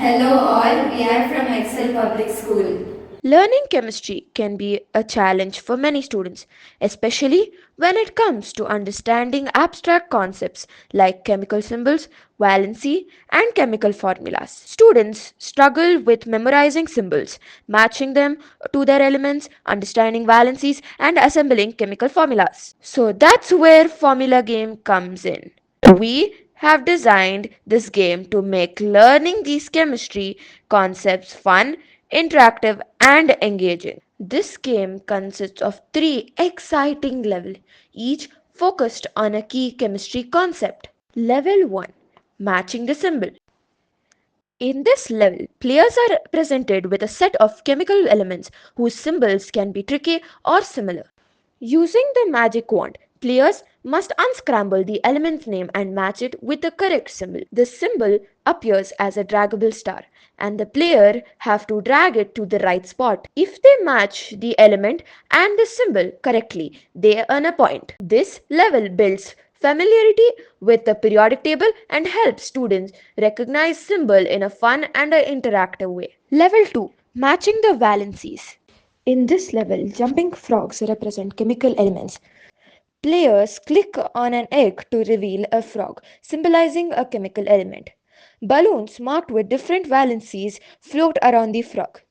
Hello all, we are from Excel Public School. Learning chemistry can be a challenge for many students, especially when it comes to understanding abstract concepts like chemical symbols, valency, and chemical formulas. Students struggle with memorizing symbols, matching them to their elements, understanding valencies, and assembling chemical formulas. So that's where Formula Game comes in. We have designed this game to make learning these chemistry concepts fun, interactive, and engaging. This game consists of three exciting levels, each focused on a key chemistry concept. Level 1, Matching the Symbol. In this level, players are presented with a set of chemical elements whose symbols can be tricky or similar. Using the magic wand, players must unscramble the element's name and match it with the correct symbol. The symbol appears as a draggable star, and the player have to drag it to the right spot. If they match the element and the symbol correctly, they earn a point. This level builds familiarity with the periodic table and helps students recognize symbol in a fun and interactive way. Level 2, Matching the valencies. In this level, jumping frogs represent chemical elements. Players click on an egg to reveal a frog, symbolizing a chemical element. Balloons marked with different valencies float around the frog.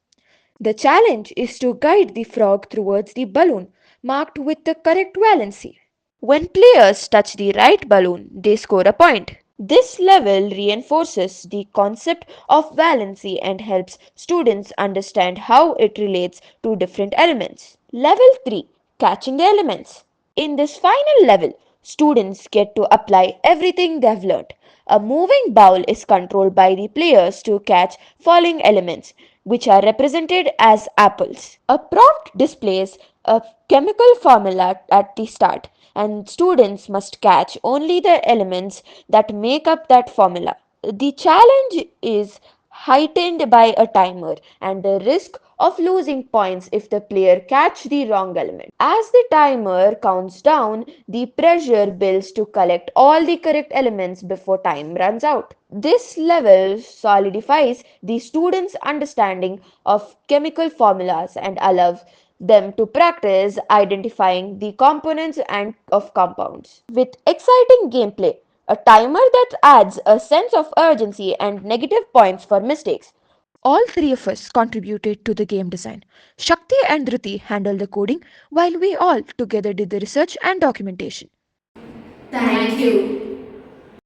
The challenge is to guide the frog towards the balloon marked with the correct valency. When players touch the right balloon, they score a point. This level reinforces the concept of valency and helps students understand how it relates to different elements. Level 3, Catching the Elements. In this final level, students get to apply everything they've learned. A moving bowl is controlled by the players to catch falling elements, which are represented as apples. A prompt displays a chemical formula at the start, and students must catch only the elements that make up that formula. The challenge is heightened by a timer and the risk of losing points if the player catch the wrong element. As the timer counts down, the pressure builds to collect all the correct elements before time runs out. This level solidifies the students' understanding of chemical formulas and allows them to practice identifying the components and of compounds. With exciting gameplay, a timer that adds a sense of urgency and negative points for mistakes. All three of us contributed to the game design. Shakti and Dhruti handled the coding while we all together did the research and documentation. Thank you.